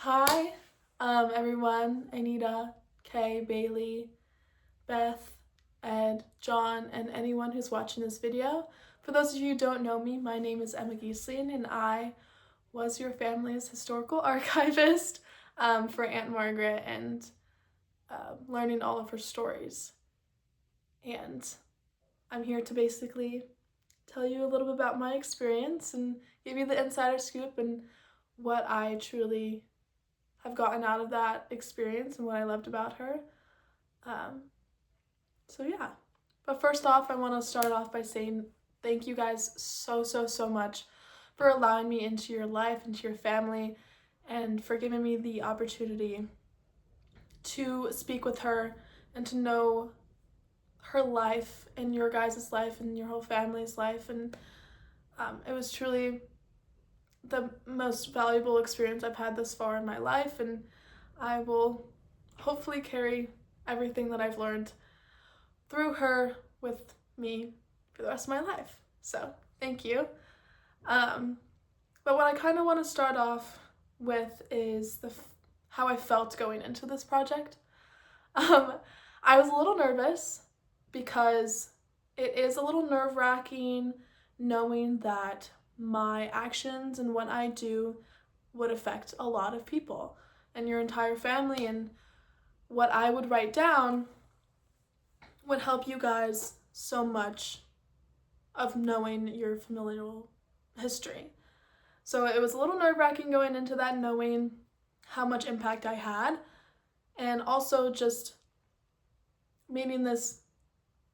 Hi, everyone. Anita, Kay, Bailey, Beth, Ed, John, and anyone who's watching this video. For those of you who don't know me, my name is Emma Geesling, and I was your family's historical archivist for Aunt Margaret and learning all of her stories. And I'm here to basically tell you a little bit about my experience and give you the insider scoop and what I truly have gotten out of that experience and what I loved about her. So yeah. But first off, I want to start off by saying thank you guys so much for allowing me into your life, into your family, and for giving me the opportunity to speak with her and to know her life and your guys' life and your whole family's life. And it was truly the most valuable experience I've had this far in my life, and I will hopefully carry everything that I've learned through her with me for the rest of my life. So thank you. But what I kind of want to start off with is how I felt going into this project. I was a little nervous because it is a little nerve-wracking knowing that my actions and what I do would affect a lot of people and your entire family, and what I would write down would help you guys so much of knowing your familial history. So it was a little nerve-wracking going into that, knowing how much impact I had, and also just meeting this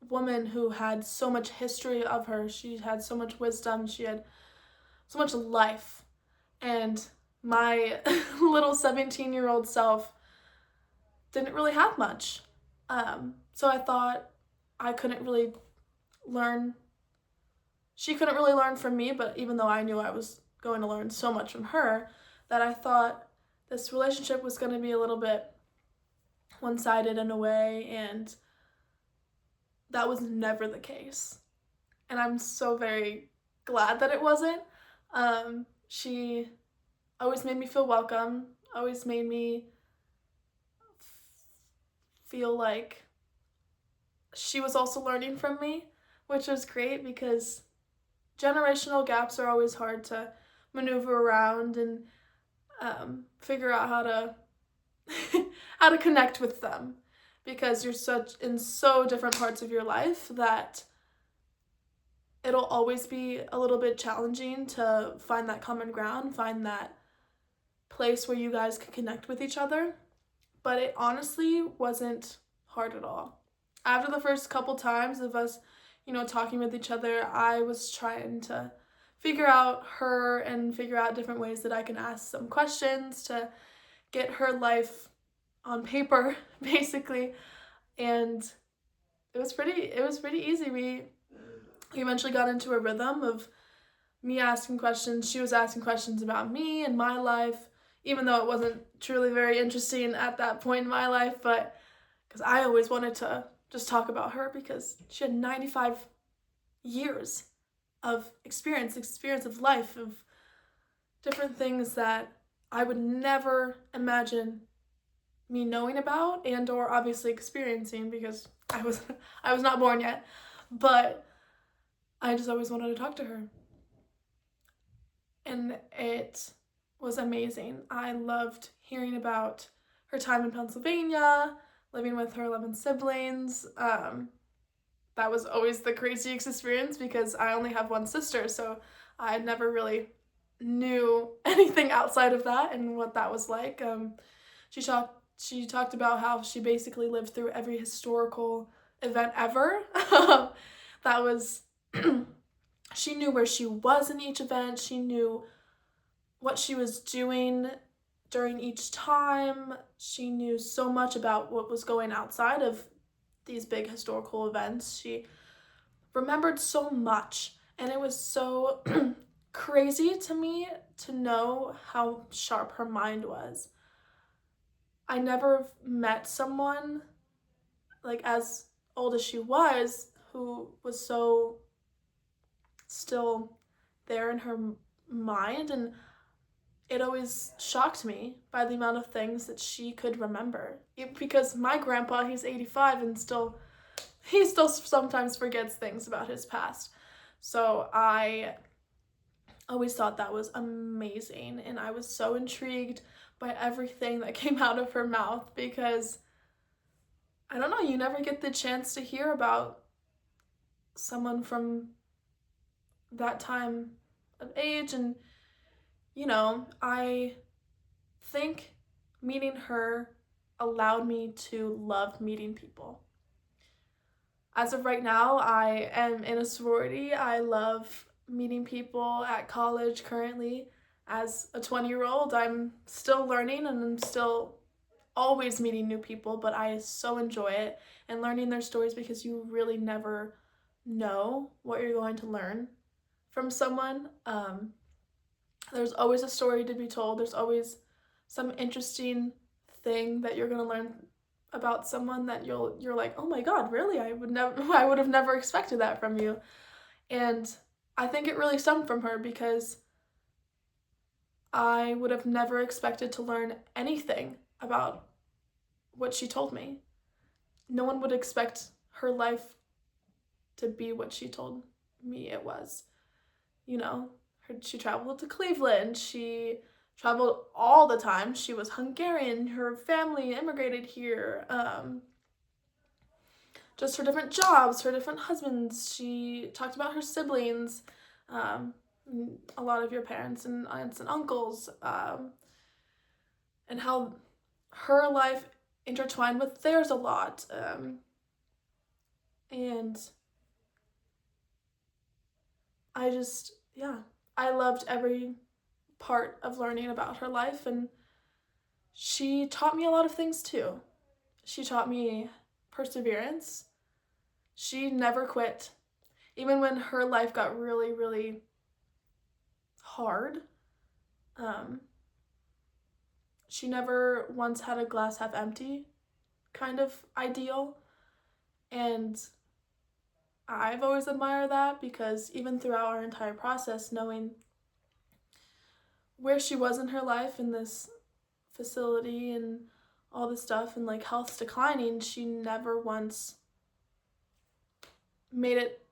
woman who had so much history of her. She had so much wisdom, she had so much life, and my little 17-year-old self didn't really have much. So I thought I couldn't really learn, she couldn't really learn from me, but even though I knew I was going to learn so much from her, that I thought this relationship was going to be a little bit one-sided in a way, and that was never the case. And I'm so very glad that it wasn't. She always made me feel welcome, always made me feel like she was also learning from me, which was great because generational gaps are always hard to maneuver around and figure out how to how to connect with them, because you're in so different parts of your life that it'll always be a little bit challenging to find that common ground, find that place where you guys can connect with each other. But it honestly wasn't hard at all. After the first couple times of us, talking with each other, I was trying to figure out her and figure out different ways that I can ask some questions to get her life on paper, basically. And it was pretty easy. We eventually got into a rhythm of me asking questions, she was asking questions about me and my life, even though it wasn't truly very interesting at that point in my life, but because I always wanted to just talk about her because she had 95 years of experience of life, of different things that I would never imagine me knowing about and or obviously experiencing, because I was not born yet, but I just always wanted to talk to her. And it was amazing. I loved hearing about her time in Pennsylvania, living with her 11 siblings. That was always the craziest experience because I only have one sister, so I never really knew anything outside of that and what that was like. She talked about how she basically lived through every historical event ever. That was she knew where she was in each event. She knew what she was doing during each time. She knew so much about what was going outside of these big historical events. She remembered so much, and it was so crazy to me to know how sharp her mind was. I never met someone like as old as she was who was so still there in her mind, and it always shocked me by the amount of things that she could remember. Because my grandpa, he's 85 and he still sometimes forgets things about his past. So I always thought that was amazing, and I was so intrigued by everything that came out of her mouth, because I don't know, you never get the chance to hear about someone from that time of age. And I think meeting her allowed me to love meeting people. As of right now, I am in a sorority. I love meeting people at college currently. As a 20-year-old, I'm still learning and I'm still always meeting new people, but I so enjoy it and learning their stories, because you really never know what you're going to learn from someone. There's always a story to be told. There's always some interesting thing that you're going to learn about someone that you're like, oh my god, really? I would have never expected that from you. And I think it really stemmed from her, because I would have never expected to learn anything about what she told me. No one would expect her life to be what she told me it was. She traveled to Cleveland. She traveled all the time. She was Hungarian. Her family immigrated here. Just her different jobs, her different husbands. She talked about her siblings, a lot of your parents and aunts and uncles, and how her life intertwined with theirs a lot. And I loved every part of learning about her life, and she taught me a lot of things too. She taught me perseverance. She never quit. Even when her life got really, really hard, she never once had a glass half empty kind of ideal. And I've always admired that, because even throughout our entire process, knowing where she was in her life in this facility and all this stuff, and like health's declining, she never once made it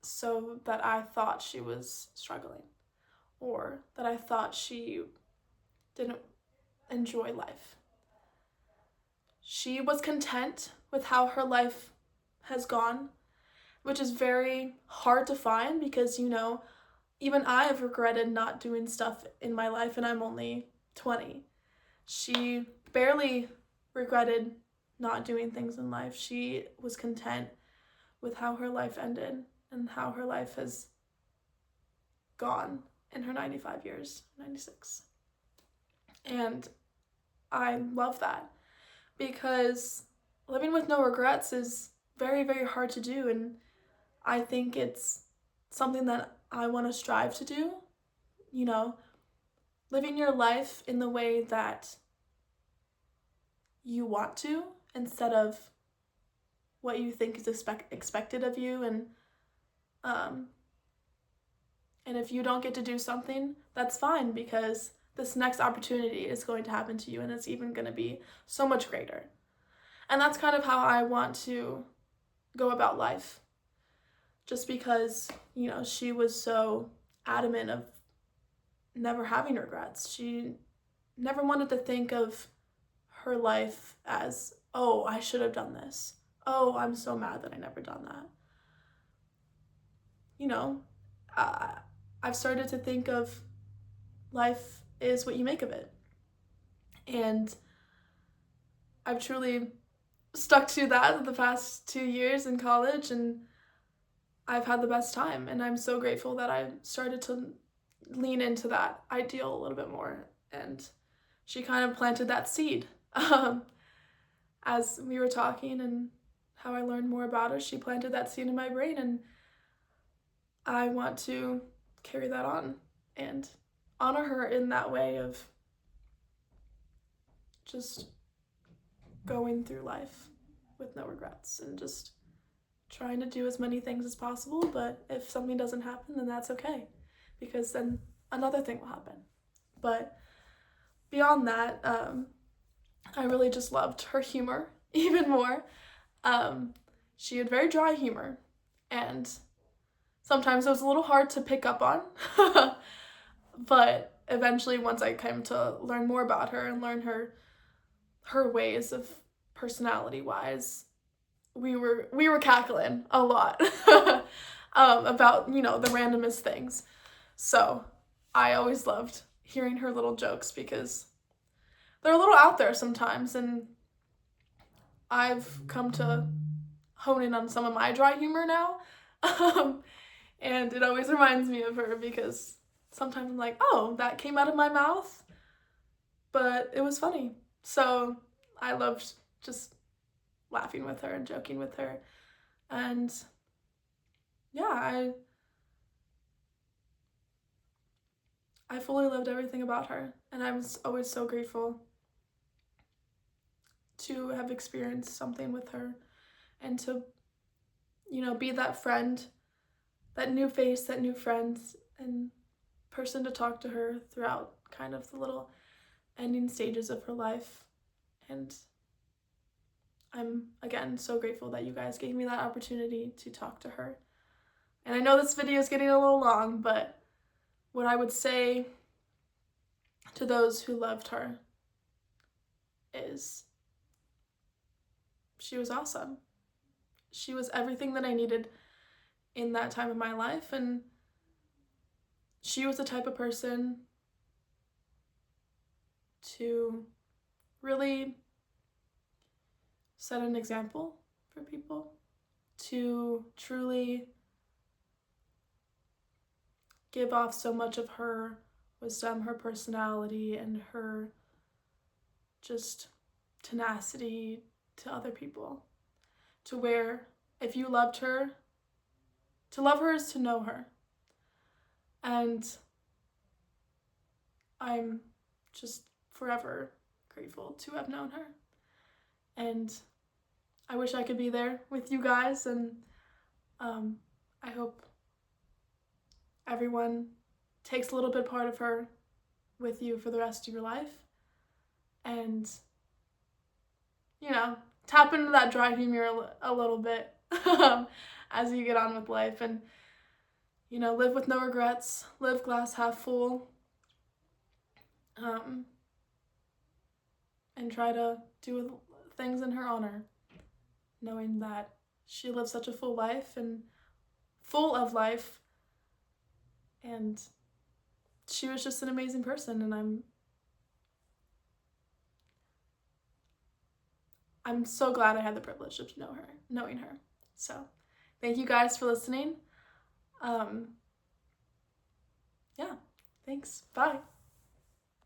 so that I thought she was struggling, or that I thought she didn't enjoy life. She was content with how her life has gone, which is very hard to find, because even I have regretted not doing stuff in my life, and I'm only 20. She barely regretted not doing things in life. She was content with how her life ended and how her life has gone in her 95 years, 96. And I love that, because living with no regrets is very, very hard to do, and I think it's something that I want to strive to do. Living your life in the way that you want to, instead of what you think is expected of you. And if you don't get to do something, that's fine, because this next opportunity is going to happen to you, and it's even going to be so much greater. And that's kind of how I want to go about life. Just because, she was so adamant of never having regrets. She never wanted to think of her life as, oh, I should have done this. Oh, I'm so mad that I never done that. I've started to think of life is what you make of it. And I've truly stuck to that the past 2 years in college, and I've had the best time, and I'm so grateful that I started to lean into that ideal a little bit more. And she kind of planted that seed. As we were talking and how I learned more about her, she planted that seed in my brain, and I want to carry that on and honor her in that way of just going through life with no regrets and just trying to do as many things as possible. But if something doesn't happen, then that's okay, because then another thing will happen. But beyond that, I really just loved her humor even more. She had very dry humor, and sometimes it was a little hard to pick up on. But eventually, once I came to learn more about her and learn her ways of personality-wise, we were cackling a lot about, the randomest things. So I always loved hearing her little jokes because they're a little out there sometimes, and I've come to hone in on some of my dry humor now. And it always reminds me of her because sometimes I'm like, oh, that came out of my mouth, but it was funny. So I loved just laughing with her and joking with her. And yeah, I fully loved everything about her. And I was always so grateful to have experienced something with her and to, be that friend, that new face, that new friend, and person to talk to her throughout kind of the little ending stages of her life. And I'm, again, so grateful that you guys gave me that opportunity to talk to her. And I know this video is getting a little long, but what I would say to those who loved her is she was awesome. She was everything that I needed in that time of my life, and she was the type of person to really set an example for people, to truly give off so much of her wisdom, her personality, and her just tenacity to other people, to where if you loved her, to love her is to know her. And I'm just forever grateful to have known her. And I wish I could be there with you guys, and I hope everyone takes a little bit part of her with you for the rest of your life. And, tap into that dry humor a little bit as you get on with life, and, live with no regrets, live glass half full, and try to do things in her honor, knowing that she lived such a full life and full of life, and she was just an amazing person, and I'm so glad I had the privilege of knowing her. So thank you guys for listening. Yeah, thanks. Bye.